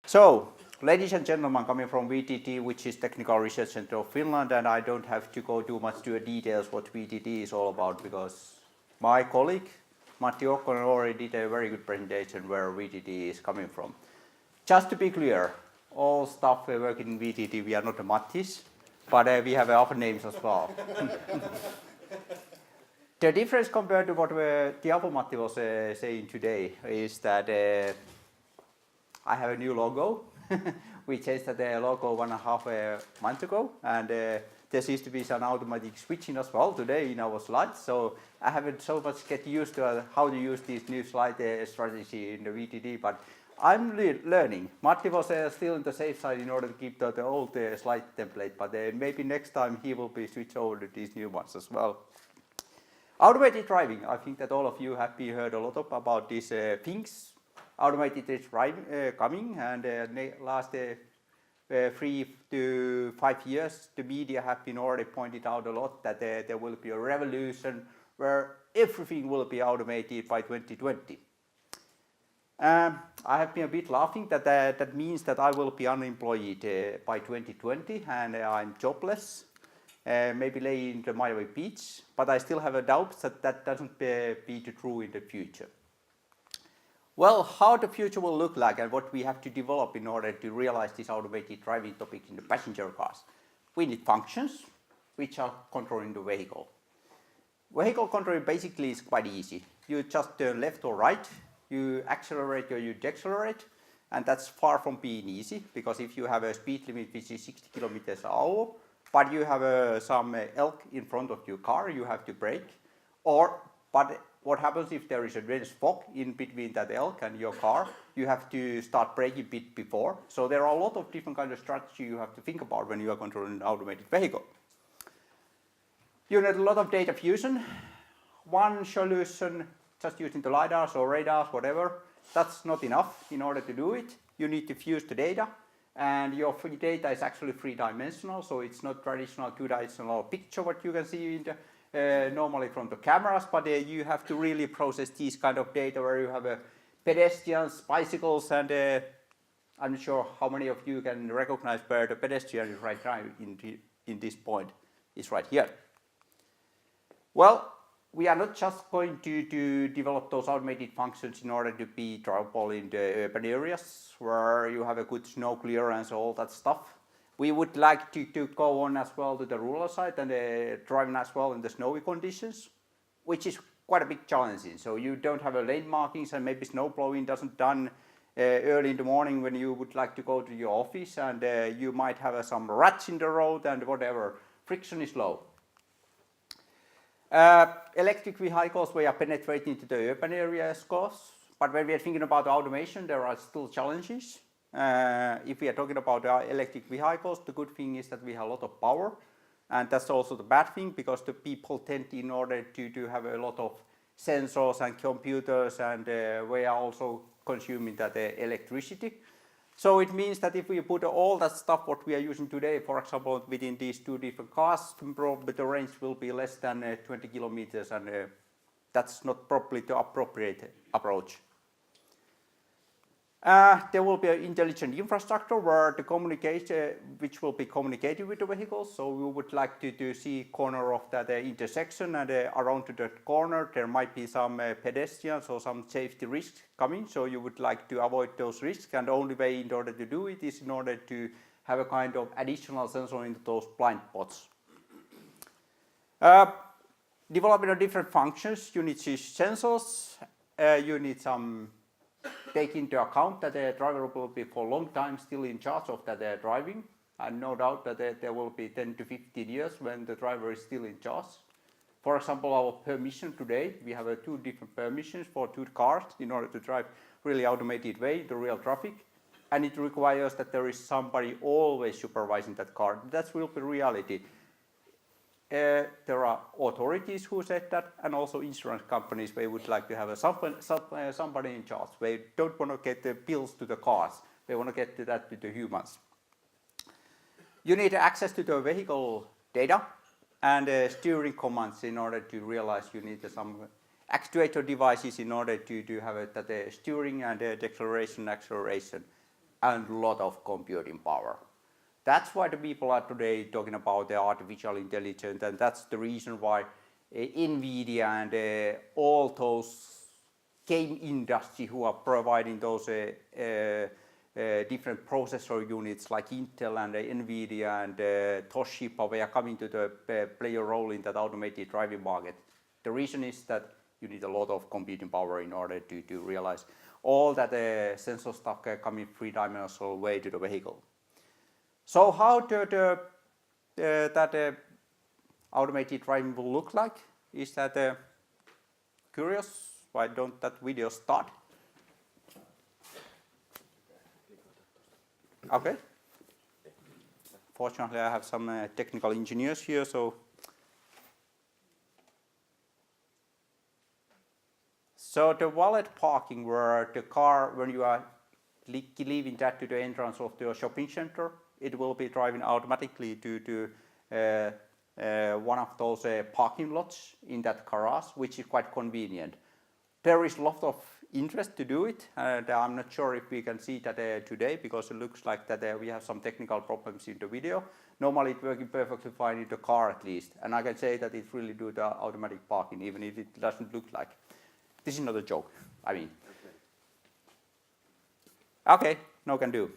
So, ladies and gentlemen, coming from VTT, which is Technical Research Center of Finland, and I don't have to go too much to the details what VTT is all about because my colleague Matti already did a very good presentation where VTT is coming from. Just to be clear, all staff working in VTT, we are not the Mattis, but we have other names as well. The difference compared to what the other Matti was saying today is that I have a new logo. We changed the logo 1.5 months ago, and there seems to be some automatic switching as well today in our slides. So I haven't so much get used to how to use this new slide strategy in the VTT, but I'm learning. Matti was still on the safe side in order to keep the old slide template, but maybe next time he will be switched over to these new ones as well. Automated driving. I think that all of you have heard a lot about these things. Automated driving coming, and last 3 to 5 years, the media have been already pointed out a lot that there will be a revolution where everything will be automated by 2020. I have been a bit laughing that that means that I will be unemployed by 2020 and I'm jobless, maybe laying in the Miami Beach, but I still have a doubt that that doesn't be true in the future. Well, how the future will look like and what we have to develop in order to realize this automated driving topic in the passenger cars. We need functions which are controlling the vehicle. Vehicle control basically is quite easy. You just turn left or right, you accelerate or you decelerate, and that's far from being easy because if you have a speed limit which is 60 kilometers an hour, but you have some elk in front of your car, you have to brake. But what happens if there is a dense fog in between that elk and your car? You have to start braking a bit before. So there are a lot of different kinds of strategy you have to think about when you are controlling an automated vehicle. You need a lot of data fusion. One solution, just using the LiDARs or radars, whatever, that's not enough in order to do it. You need to fuse the data, and your data is actually three-dimensional, so it's not traditional two-dimensional picture what you can see in the normally from the cameras, but you have to really process these kind of data where you have pedestrians, bicycles, and I'm not sure how many of you can recognize where the pedestrian is right now in this point. It's right here. Well, we are not just going to develop those automated functions in order to be drivable in the urban areas where you have a good snow clearance and all that stuff. We would like to go on as well to the rural side and driving as well in the snowy conditions, which is quite a big challenge. So you don't have a lane markings and maybe snow blowing doesn't done early in the morning when you would like to go to your office, and you might have some ruts in the road and whatever. Friction is low. Electric vehicles, we are penetrating into the urban areas, of course, but when we are thinking about automation, there are still challenges. If we are talking about electric vehicles, the good thing is that we have a lot of power, and that's also the bad thing because the people tend in order to have a lot of sensors and computers, and we are also consuming that electricity. So it means that if we put all that stuff what we are using today, for example, within these two different cars, probably the range will be less than 20 kilometers, and that's not probably the appropriate approach. There will be an intelligent infrastructure where the communication, which will be communicated with the vehicles. So we would like to see corner of that intersection, and around to that corner there might be some pedestrians or some safety risks coming. So you would like to avoid those risks, and the only way in order to do it is in order to have a kind of additional sensor into those blind spots. Developing the different functions, you need sensors, you need some take into account that the driver will be for a long time still in charge of that driving, and no doubt that there will be 10 to 15 years when the driver is still in charge. For example, our permission today, we have two different permissions for two cars in order to drive really automated way the real traffic, and it requires that there is somebody always supervising that car. That will be reality. There are authorities who said that, and also insurance companies. They would like to have somebody in charge. They don't want to get the bills to the cars. They want to get that to the humans. You need access to the vehicle data and steering commands in order to realize you need some actuator devices in order to have that steering and deceleration, acceleration. and a lot of computing power. That's why the people are today talking about the artificial intelligence, and that's the reason why NVIDIA and all those game industry who are providing those different processor units like Intel and NVIDIA and Toshiba, they are coming to play a role in that automated driving market. The reason is that you need a lot of computing power in order to realize all that sensor stuff coming three-dimensional way to the vehicle. So how that automated driving will look like? Is that curious? Why don't that video start? Okay. Fortunately, I have some technical engineers here, so. So the valet parking, where the car, when you are leaving that to the entrance of the shopping center, it will be driving automatically to one of those parking lots in that garage, which is quite convenient. There is a lot of interest to do it, and I'm not sure if we can see that today, because it looks like that we have some technical problems in the video. Normally it's working perfectly fine in the car at least, and I can say that it really do the automatic parking, even if it doesn't look like. This is not a joke, I mean. Okay, no can do.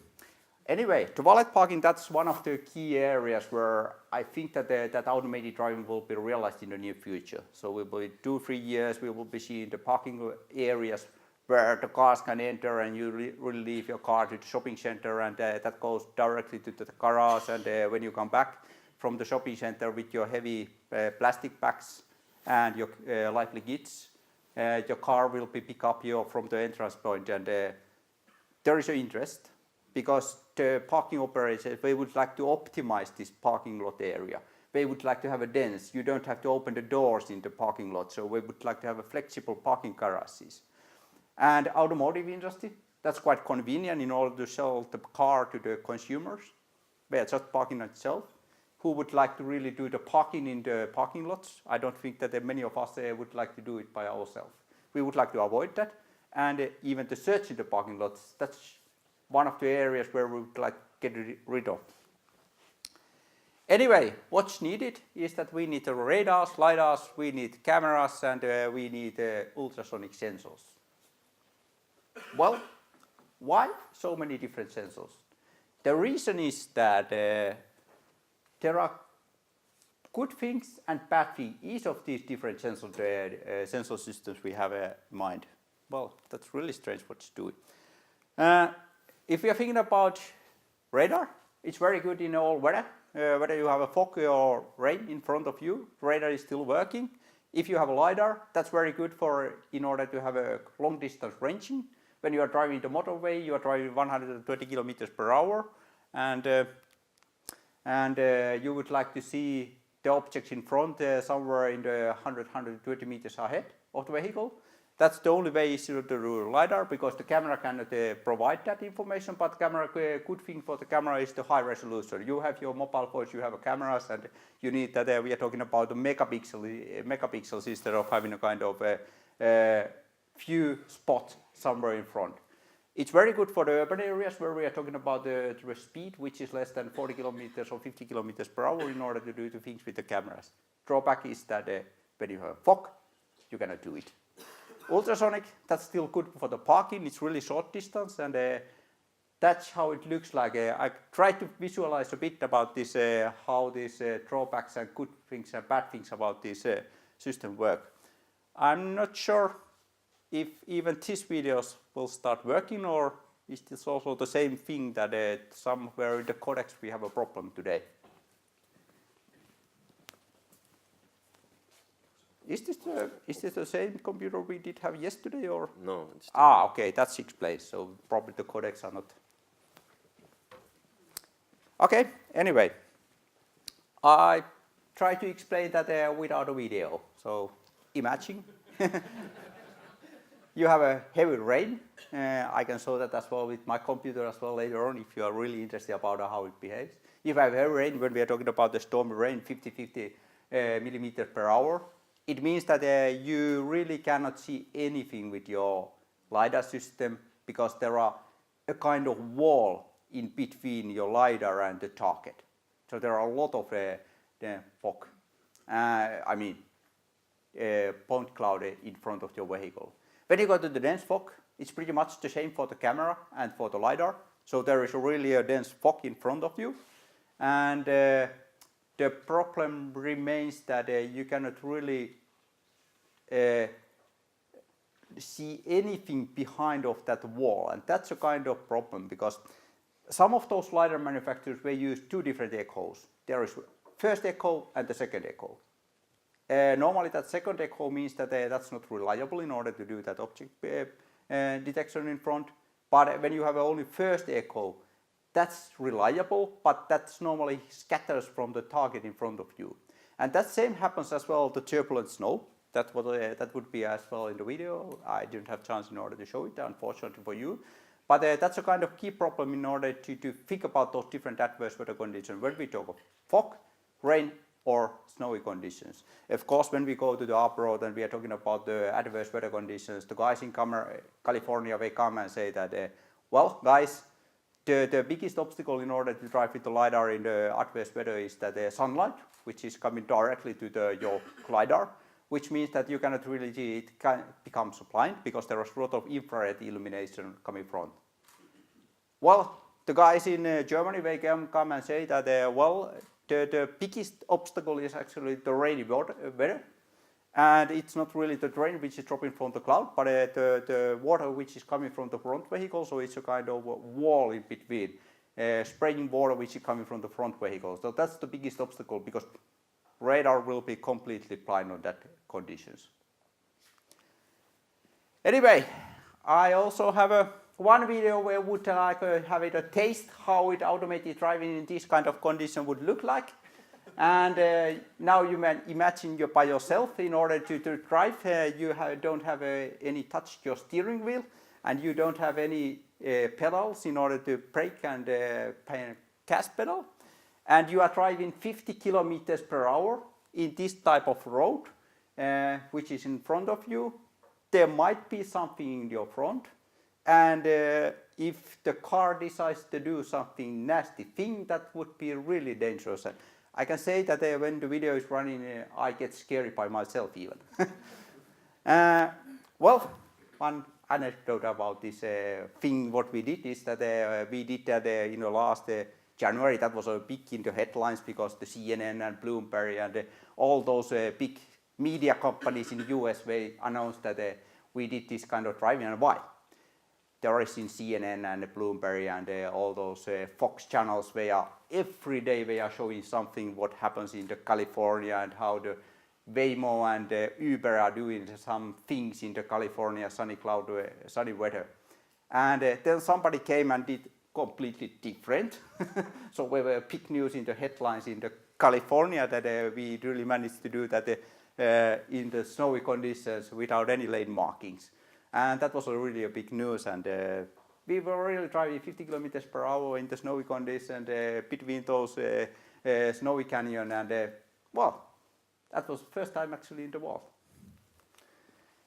Anyway, the valet parking, that's one of the key areas where I think that that automated driving will be realized in the near future. So we will be 2-3 years, we will be seeing the parking areas where the cars can enter and you really leave your car to the shopping center, and that goes directly to the garage, and when you come back from the shopping center with your heavy plastic bags and your lively kids, your car will be pick up you from the entrance point, and there is an interest because the parking operators, they would like to optimize this parking lot area. They would like to have a dense, you don't have to open the doors in the parking lot, so they would like to have a flexible parking garages. And automotive industry, that's quite convenient in order to sell the car to the consumers. They are just parking itself. Who would like to really do the parking in the parking lots? I don't think that many of us would like to do it by ourselves. We would like to avoid that, and even to search in the parking lots, that's one of the areas where we would like to get rid of. Anyway, what's needed is that we need the radars, lidars, we need cameras, and we need ultrasonic sensors. Well, why so many different sensors? The reason is that there are good things and bad things, each of these different sensor systems we have in mind. Well, that's really strange what it's doing. If you're thinking about radar, it's very good in all weather. Whether you have a fog or rain in front of you, radar is still working. If you have a lidar, that's very good for in order to have a long distance ranging. When you are driving the motorway, you are driving 120 kilometers per hour, and you would like to see the objects in front somewhere in the 100-120 meters ahead of the vehicle. That's the only way is to do LiDAR, because the camera cannot provide that information, but camera, good thing for the camera is the high resolution. You have your mobile phones, you have cameras, and you need that, we are talking about the megapixels instead of having a kind of few spots somewhere in front. It's very good for the urban areas where we are talking about the speed, which is less than 40 kilometers or 50 kilometers per hour in order to do the things with the cameras. Drawback is that when you have fog, you cannot do it. Ultrasonic, that's still good for the parking. It's really short distance, and that's how it looks like. I tried to visualize a bit about this, how these drawbacks and good things and bad things about this system work. I'm not sure if even these videos will start working, or is this also the same thing that somewhere in the codecs we have a problem today? Is this the same computer we did have yesterday, or? No. It's okay, that's explains. So probably the codecs are not. Okay, anyway. I try to explain that without a video. So imagine you have a heavy rain. I can show that as well with my computer as well later on if you are really interested about how it behaves. If I have heavy rain, when we are talking about the stormy rain, 50 millimeters per hour, it means that you really cannot see anything with your LiDAR system, because there are a kind of wall in between your LiDAR and the target. So there are a lot of fog, point cloud in front of your vehicle. When you go to the dense fog, it's pretty much the same for the camera and for the LiDAR. So there is really a dense fog in front of you. And the problem remains that you cannot really see anything behind of that wall. And that's a kind of problem because some of those LiDAR manufacturers, they use two different echoes. There is first echo and the second echo. Normally that second echo means that that's not reliable in order to do that object detection in front. But when you have only first echo, that's reliable, but that's normally scatters from the target in front of you. And that same happens as well to turbulent snow. That would be as well in the video. I didn't have chance in order to show it, unfortunately for you. But that's a kind of key problem in order to think about those different adverse weather conditions when we talk of fog, rain, or snowy conditions. Of course, when we go to the off-road and we are talking about the adverse weather conditions, the guys in California, they come and say that, well, guys, the biggest obstacle in order to drive with the LiDAR in the adverse weather is that the sunlight, which is coming directly to your LiDAR, which means that you cannot really see it becomes blind because there is a lot of infrared illumination coming from. Well, the guys in Germany, they come and say that, well, the biggest obstacle is actually the rainy weather. And it's not really the rain which is dropping from the cloud, but the water which is coming from the front vehicle. So it's a kind of a wall in between, spraying water which is coming from the front vehicle. So that's the biggest obstacle because radar will be completely blind on that conditions. Anyway, I also have one video where would like have it a taste how it automated driving in this kind of condition would look like. And now you may imagine you by yourself in order to drive. You don't have any touch your steering wheel, and you don't have any pedals in order to brake and gas pedal. And you are driving 50 kilometers per hour in this type of road, which is in front of you. There might be something in your front. And if the car decides to do something nasty thing, that would be really dangerous. I can say that when the video is running, I get scary by myself even. Well, one anecdote about this thing, what we did is that we did that in the last January. That was a big in the headlines because the CNN and Bloomberg and all those big media companies in the US, they announced that we did this kind of driving. And why? There is in CNN and Bloomberg and all those Fox channels, every day they are showing something what happens in the California and how the Waymo and Uber are doing some things in the California sunny weather. And then somebody came and did completely different. So we were big news in the headlines in the California that we really managed to do that in the snowy conditions without any lane markings. And that was really a big news, and we were really driving 50 kilometers per hour in the snowy conditions between those snowy canyon, and well, that was the first time actually in the world.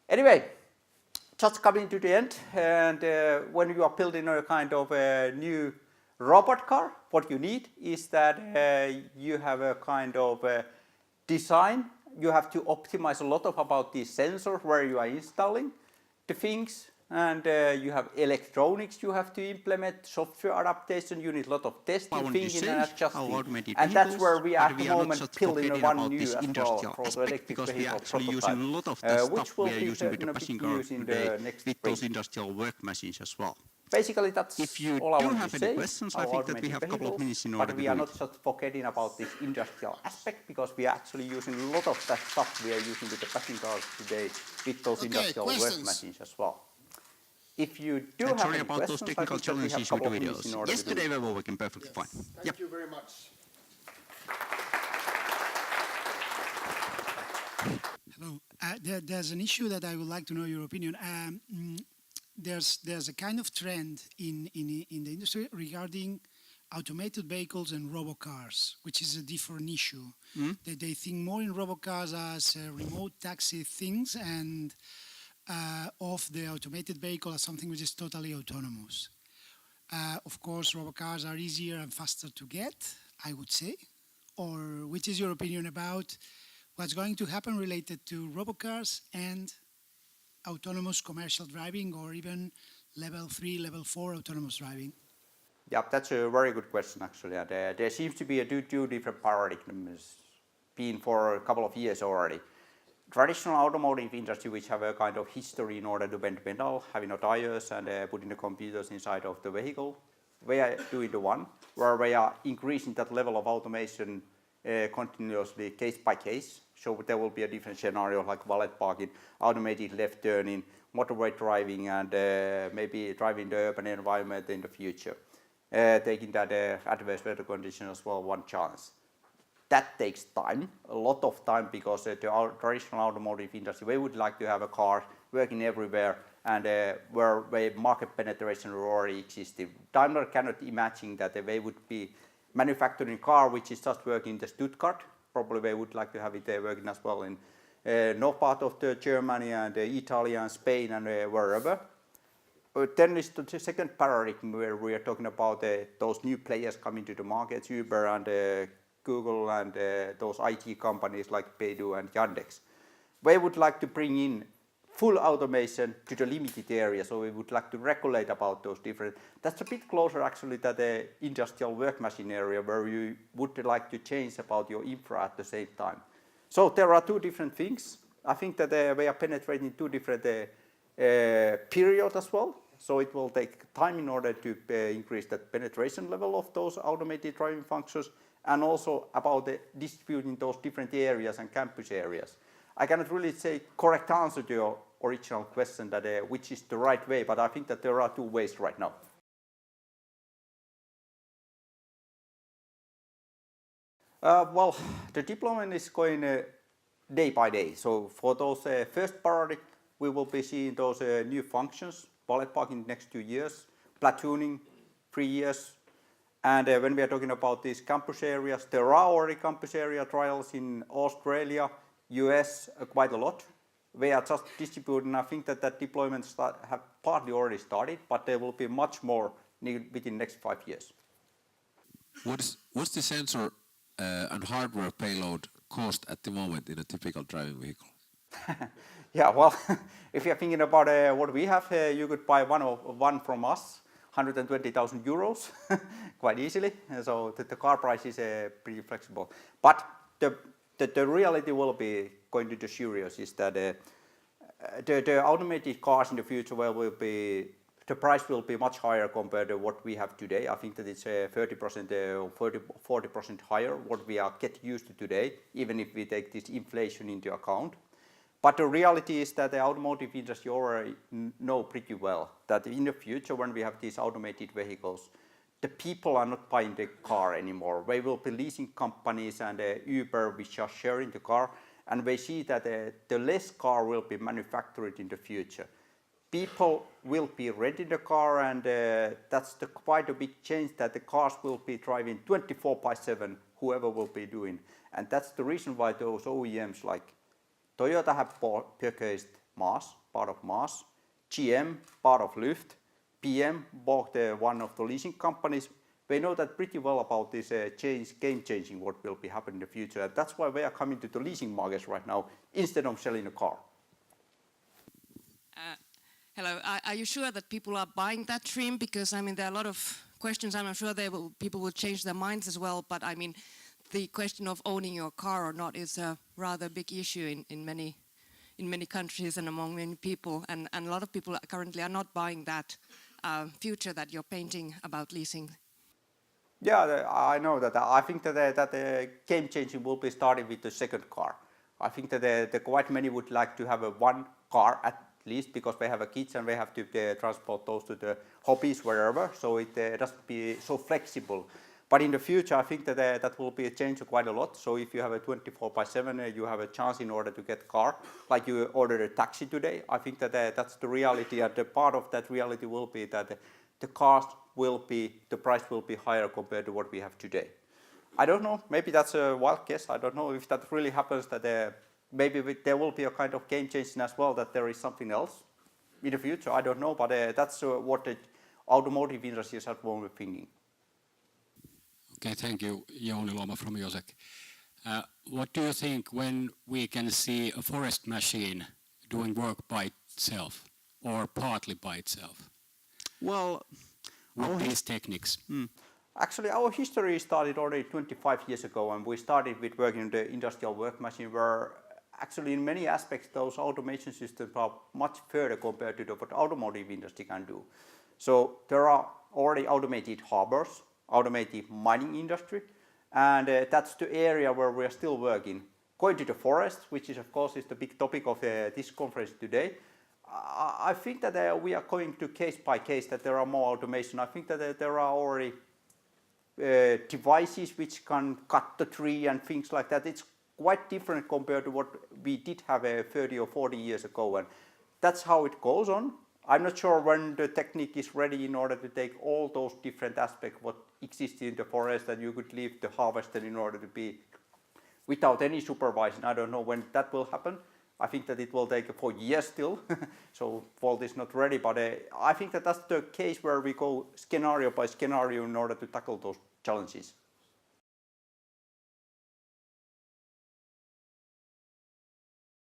Anyway, just coming to the end, and when you are building a kind of a new robot car, what you need is that you have a kind of design. You have to optimize a lot about these sensors where you are installing the things, and you have electronics you have to implement, software adaptation, you need a lot of testing, thinking and adjusting. And that's where we are at the moment building one new as well for the electric vehicle prototype, which will be certain big news in the next spring. With those industrial work machines as well. Basically, that's all I want to say. Questions, I think that we have a couple of minutes in order but we are not just forgetting about this industrial aspect because we are actually using a lot of that stuff we are using with the passenger cars today with those industrial work machines as well. If you do have sorry any about questions, those technical challenges with the videos. Yesterday they were working perfectly fine. Thank you very much. Hello. There's an issue that I would like to know your opinion. There's a kind of trend in the industry regarding automated vehicles and robocars, which is a different issue. They think more in robocars as remote taxi things and of the automated vehicle as something which is totally autonomous. Of course, robocars are easier and faster to get, I would say. Or which is your opinion about what's going to happen related to robocars and autonomous commercial driving, or even level 3, level 4 autonomous driving? Yeah, that's a very good question actually. And, there seems to be two different paradigms been for a couple of years already. Traditional automotive industry, which have a kind of history in order to bend metal, having no tires and putting the computers inside of the vehicle, they are doing the one where they are increasing that level of automation continuously, case by case. So there will be a different scenario like valet parking, automated left turning, motorway driving, and maybe driving the urban environment in the future, taking that adverse weather condition as well one chance. That takes time, a lot of time, because the traditional automotive industry, they would like to have a car working everywhere and where market penetration already existed. Daimler cannot imagine that they would be manufacturing a car which is just working in the Stuttgart. Probably they would like to have it working as well in north part of the Germany and Italy and Spain and wherever. Then is the second paradigm where we are talking about those new players coming to the market, Uber and Google and those IT companies like Baidu and Yandex. They would like to bring in full automation to the limited area, so we would like to regulate about those different. That's a bit closer actually to the industrial work machine area where you would like to change about your infra at the same time. So there are two different things. I think that we are penetrating two different periods as well. So it will take time in order to increase that penetration level of those automated driving functions, and also about distributing those different areas and campus areas. I cannot really say correct answer to your original question that which is the right way, but I think that there are two ways right now. Well, the deployment is going day by day. So for those first paradigm, we will be seeing those new functions, valet parking next 2 years, platooning 3 years. And when we are talking about these campus areas, there are already campus area trials in Australia, US, quite a lot. They are just distributing. I think that deployment have partly already started, but there will be much more within the next 5 years. What's the sensor and hardware payload cost at the moment in a typical driving vehicle? Yeah, well, if you're thinking about what we have, you could buy one from us, 120,000 euros, quite easily. So the car price is pretty flexible. But the reality will be going to the serious is that the automated cars in the future will be, the price will be much higher compared to what we have today. I think that it's 30% or 40% higher what we are getting used to today, even if we take this inflation into account. But the reality is that the automotive industry already know pretty well that in the future when we have these automated vehicles, the people are not buying the car anymore. They will be leasing companies and Uber which are sharing the car, and they see that the less car will be manufactured in the future. People will be renting the car, and that's quite a big change that the cars will be driving 24/7, whoever will be doing. And that's the reason why those OEMs like Toyota have purchased Mars, part of Mars, GM, part of Lyft, PM bought one of the leasing companies. They know that pretty well about this game-changing what will be happening in the future. And that's why they are coming to the leasing markets right now instead of selling a car. Hello, are you sure that people are buying that dream? Because I mean, there are a lot of questions. I'm sure people will change their minds as well. But I mean, the question of owning your car or not is a rather big issue in many countries and among many people. And a lot of people currently are not buying that future that you're painting about leasing. Yeah, I know that. I think that the game changing will be starting with the second car. I think that quite many would like to have one car at least because they have kids and they have to transport those to the hobbies wherever. So it doesn't be so flexible. But in the future, I think that that will be changed quite a lot. So if you have a 24/7, you have a chance in order to get a car, like you ordered a taxi today. I think that that's the reality, and the part of that reality will be that the cost will be, the price will be higher compared to what we have today. I don't know. Maybe that's a wild guess. I don't know if that really happens. That maybe there will be a kind of game changing as well. That there is something else in the future. I don't know, but that's what the automotive industry is at moment thinking. Okay, thank you. Jouni Loma from Josek. What do you think when we can see a forest machine doing work by itself or partly by itself? Well, with these techniques? Actually, our history started already 25 years ago, and we started with working on the industrial work machine, where actually in many aspects those automation systems are much further compared to what automotive industry can do. So there are already automated harbors, automated mining industry, and that's the area where we are still working. Going to the forest, which is of course is the big topic of this conference today, I think that we are going to case by case that there are more automation. I think that there are already devices which can cut the tree and things like that. It's quite different compared to what we did have 30 or 40 years ago, and that's how it goes on. I'm not sure when the technique is ready in order to take all those different aspects what exists in the forest, and you could leave the harvester in order to be without any supervision. I don't know when that will happen. I think that it will take 4 years still, so world is not ready. But I think that that's the case where we go scenario by scenario in order to tackle those challenges.